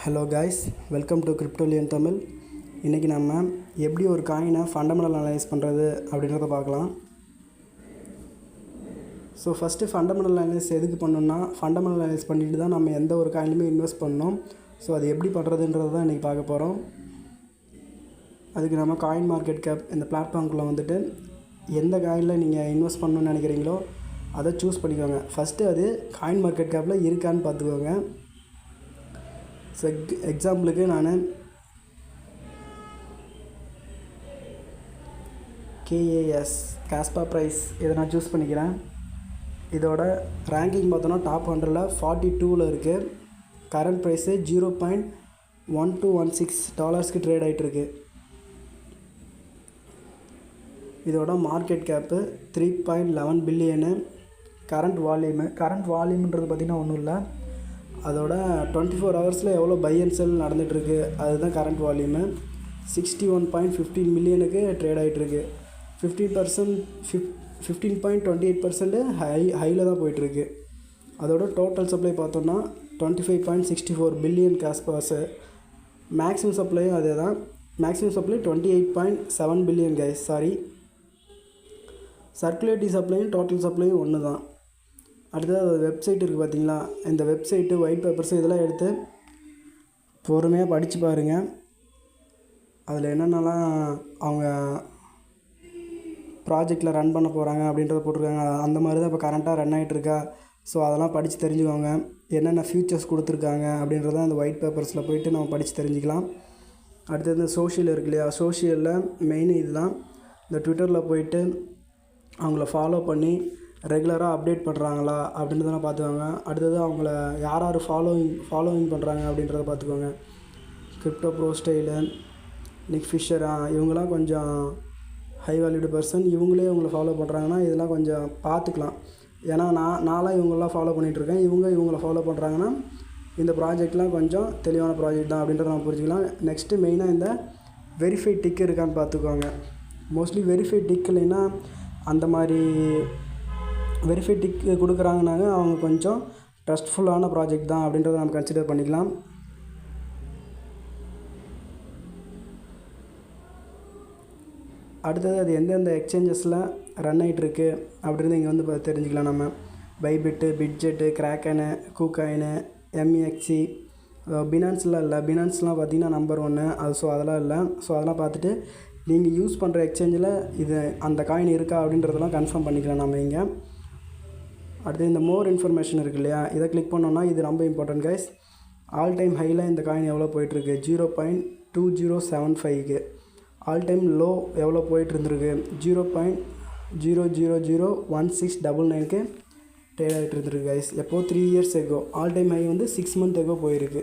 Hello guys, welcome to Cryptolian Tamil. இன்றைக்கி நம்ம எப்படி ஒரு காயினை ஃபண்டமெண்டல் அனலைஸ் பண்ணுறது அப்படின்றத பார்க்கலாம். ஸோ ஃபஸ்ட்டு ஃபண்டமெண்டல் அனலைஸ் எதுக்கு பண்ணணும்னா, ஃபண்டமெண்டல் அனலைஸ் பண்ணிட்டு தான் நம்ம எந்த ஒரு காயினுமே இன்வெஸ்ட் பண்ணணும். ஸோ அது எப்படி பண்ணுறதுன்றது தான் இன்றைக்கி பார்க்க போகிறோம். அதுக்கு நம்ம காயின் மார்க்கெட் கேப் இந்த பிளாட்ஃபார்ம்குள்ளே வந்துட்டு எந்த காயினில் நீங்கள் இன்வெஸ்ட் பண்ணணும்னு நினைக்கிறீங்களோ அதை சூஸ் பண்ணிக்கோங்க. ஃபஸ்ட்டு அது காயின் மார்க்கெட் கேப்பில் இருக்கான்னு பார்த்துக்கோங்க. ஸோ எக்ஸாம்பிளுக்கு நான் KAS காஸ்பா ப்ரைஸ் இதை நான் சூஸ் பண்ணிக்கிறேன். இதோட ரேங்கிங் பார்த்தோன்னா டாப் 100ல் 42ல் இருக்குது. கரண்ட் ப்ரைஸு $0.1216 ட்ரேட் ஆகிட்டுருக்கு. இதோட மார்க்கெட் கேப்பு 3.11 பில்லியனு. கரண்ட் வால்யூம்ன்றது பார்த்திங்கன்னா ஒன்றும் இல்லை, அதோட 24 ஹவர்ஸில் எவ்வளோ பை அண்ட் செல் நடந்துகிட்ருக்கு அதுதான் கரண்ட் வால்யூமு. 61.15 மில்லியனுக்கு ட்ரேட் ஆகிட்டுருக்கு. 15.28% ஹையில் தான் போயிட்டுருக்கு. அதோட டோட்டல் சப்ளை பார்த்தோன்னா 25.64 பில்லியன் காஸ்பாஸு. மேக்ஸிமம் சப்ளையும் அதே தான். Maximum supply 28.7 billion guys. Circulative சப்ளையும் டோட்டல் சப்ளையும் ஒன்று தான். அடுத்தது அது வெப்சைட் இருக்குது பார்த்தீங்களா, இந்த வெப்சைட்டு ஒயிட் பேப்பர்ஸ் இதெல்லாம் எடுத்து பொறுமையாக படித்து பாருங்கள். அதில் என்னென்னலாம் அவங்க ப்ராஜெக்டில் ரன் பண்ண போகிறாங்க அப்படின்றத போட்டிருக்காங்க. அந்த மாதிரி தான் இப்போ கரண்ட்டாக ரன் ஆகிட்டுருக்கா. ஸோ அதெல்லாம் படித்து தெரிஞ்சுக்கோங்க. என்னென்ன ஃபியூச்சர்ஸ் கொடுத்துருக்காங்க அப்படின்றத அந்த ஒயிட் பேப்பர்ஸில் போய்ட்டு நம்ம படித்து தெரிஞ்சுக்கலாம். அடுத்தது இந்த சோஷியல் இருக்கு இல்லையா, சோஷியலில் மெயின் இதுதான். இந்த ட்விட்டரில் போயிட்டு அவங்கள ஃபாலோ பண்ணி ரெகுலராக அப்டேட் பண்ணுறாங்களா அப்படின்றதெல்லாம் பார்த்துக்கோங்க. அடுத்தது அவங்கள யார் ஃபாலோவிங் பண்ணுறாங்க அப்படின்றத பார்த்துக்கோங்க. கிரிப்டோ ப்ரோ ஸ்டைலு, நிக் ஃபிஷர், இவங்கெல்லாம் கொஞ்சம் ஹை வேல்யூடு பர்சன். இவங்களே இவங்களை ஃபாலோ பண்ணுறாங்கன்னா இதெல்லாம் கொஞ்சம் பார்த்துக்கலாம். ஏன்னா நான்லாம் இவங்களெலாம் ஃபாலோ பண்ணிகிட்ருக்கேன். இவங்களை ஃபாலோ பண்ணுறாங்கன்னா இந்த ப்ராஜெக்ட்லாம் கொஞ்சம் தெளிவான ப்ராஜெக்ட் தான் அப்படின்றத நம்ம புரிஞ்சுக்கலாம். நெக்ஸ்ட்டு மெயினாக இந்த வெரிஃபைட் டிக் இருக்கான்னு பார்த்துக்கோங்க. மோஸ்ட்லி வெரிஃபைட் டிக் இல்லைன்னா அந்த மாதிரி வெரிஃபைட் டிக் கொடுக்குறாங்கனாங்க அவங்க கொஞ்சம் ட்ரஸ்ட்ஃபுல்லான ப்ராஜெக்ட் தான் அப்படின்றத நம்ம கன்சிடர் பண்ணிக்கலாம். அடுத்தது அது எந்தெந்த எக்ஸ்சேஞ்சஸில் ரன் ஆகிட்டுருக்கு அப்படின்றது இங்கே வந்து தெரிஞ்சுக்கலாம். நம்ம பைபிட்டு, பிட்ஜெட்டு, கிராக்கனு, கூகாயினு, MEXC, பினான்ஸ்லாம் இல்லை. பினான்ஸ்லாம் பார்த்திங்கன்னா நம்பர் 1 அது. ஸோ அதெல்லாம் இல்லை. ஸோ அதெல்லாம் பார்த்துட்டு நீங்கள் யூஸ் பண்ணுற எக்ஸ்சேஞ்சில் இது அந்த காயின் இருக்கா அப்படின்றதெல்லாம் கன்ஃபார்ம் பண்ணிக்கலாம் நம்ம இங்கே. அடுத்து இந்த மோர் இன்ஃபர்மேஷன் இருக்குது இல்லையா, இதை கிளிக் பண்ணோன்னா இது ரொம்ப இம்பார்ட்டன்ட் கைஸ். ஆல் டைம் ஹையில் இந்த காயின் எவ்வளோ போயிட்டுருக்கு, 0.2075க்கு. ஆல் டைம் லோ எவ்வளோ போயிட்டு இருந்துருக்கு, 0.000169க்கு ட்ரேட் ஆகிட்டு இருந்துருக்கு கைஸ். எப்போது 3 years ago. All time high வந்து 6 மந்த் எகோ போயிருக்கு.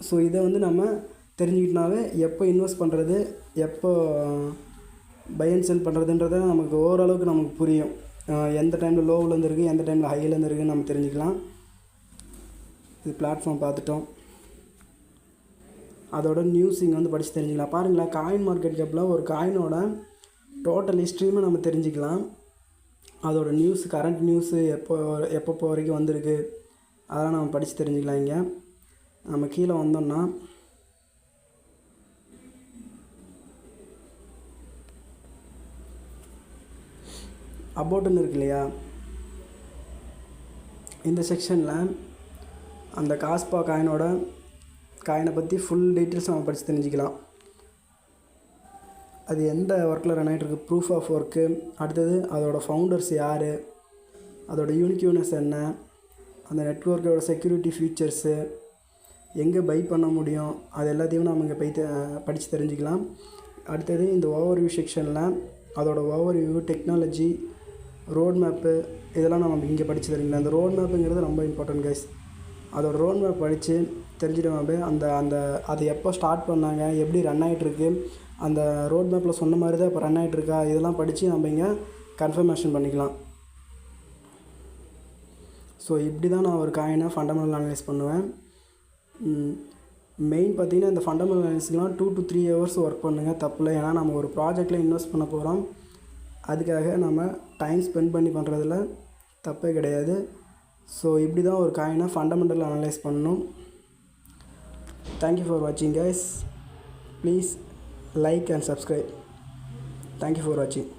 ஸோ இதை வந்து நம்ம தெரிஞ்சுக்கிட்டனாவே எப்போ இன்வெஸ்ட் பண்ணுறது, எப்போ பை அண்ட் செல் பண்ணுறதுன்றத நமக்கு ஓரளவுக்கு நமக்கு புரியும். எந்த டைமில் லோவில் இருந்துருக்கு, எந்த டைமில் ஹையில் இருந்துருக்குன்னு நம்ம தெரிஞ்சுக்கலாம். இது பிளாட்ஃபார்ம் பார்த்துட்டோம். அதோட நியூஸ் இங்கே வந்து படித்து தெரிஞ்சுக்கலாம். பாருங்களேன், காயின் மார்க்கெட் கேப்பில் ஒரு காயினோட டோட்டல் ஹிஸ்ட்ரியுமே நம்ம தெரிஞ்சுக்கலாம். அதோட நியூஸ், கரண்ட் நியூஸு எப்போ வரைக்கும் வந்திருக்கு அதெல்லாம் நம்ம படித்து தெரிஞ்சுக்கலாம். இங்கே நம்ம கீழே வந்தோம்னா அபோட்டுன்னு இருக்கு இல்லையா, இந்த செக்ஷனில் அந்த காஸ்பா காயினை பற்றி ஃபுல் டீட்டெயில்ஸ் நம்ம படித்து தெரிஞ்சுக்கலாம். அது எந்த ஒர்க்கில் ரன் ஆகிட்டுருக்கு, ப்ரூஃப் ஆஃப் ஒர்க்கு, அடுத்தது அதோடய ஃபவுண்டர்ஸ் யார், அதோட யூனிக்யூனஸ் என்ன, அந்த நெட்வொர்க்கோட செக்யூரிட்டி ஃபீச்சர்ஸு, எங்கே பை பண்ண முடியும், அது எல்லாத்தையும் நம்ம இங்கே போய் படித்து தெரிஞ்சுக்கலாம். அடுத்தது இந்த ஓவர்வியூ செக்ஷனில் அதோட ஓவர்வியூ, டெக்னாலஜி, ரோட் மேப்பு இதெல்லாம் நம்ம இங்கே படித்து தெரிஞ்சுக்கலாம். அந்த ரோட் மேப்புங்கிறது ரொம்ப இம்பார்ட்டன்ட் கைஸ். அதோட ரோட் மேப் படித்து தெரிஞ்சிட்டோம். அது எப்போ ஸ்டார்ட் பண்ணாங்க, எப்படி ரன் ஆகிட்டுருக்கு, அந்த ரோட் மேப்பில் சொன்ன மாதிரி தான் இப்போ ரன் ஆகிட்டுருக்கா, இதெல்லாம் படித்து நம்ம இங்கே கன்ஃபர்மேஷன் பண்ணிக்கலாம். ஸோ இப்படி தான் நான் ஒரு காயினை ஃபண்டமெண்டல் அனலைஸ் பண்ணுவேன். மெயின் பார்த்திங்கன்னா இந்த ஃபண்டமெண்டல் அனலைஸ்லாம் 2 to 3 ஹவர்ஸ் ஒர்க் பண்ணுங்கள், தப்பில்லை. ஏன்னா நம்ம ஒரு ப்ராஜெக்டில் இன்வெஸ்ட் பண்ண போகிறோம், அதுக்காக நம்ம டைம் ஸ்பெண்ட் பண்ணி பண்ணுறதுல தப்பே கிடையாது. ஸோ இப்படி தான் ஒரு காயினை ஃபண்டமெண்டல் அனலைஸ் பண்ணணும். தேங்க்யூ ஃபார் வாட்சிங் guys. Please like and subscribe. Thank you for வாட்சிங்.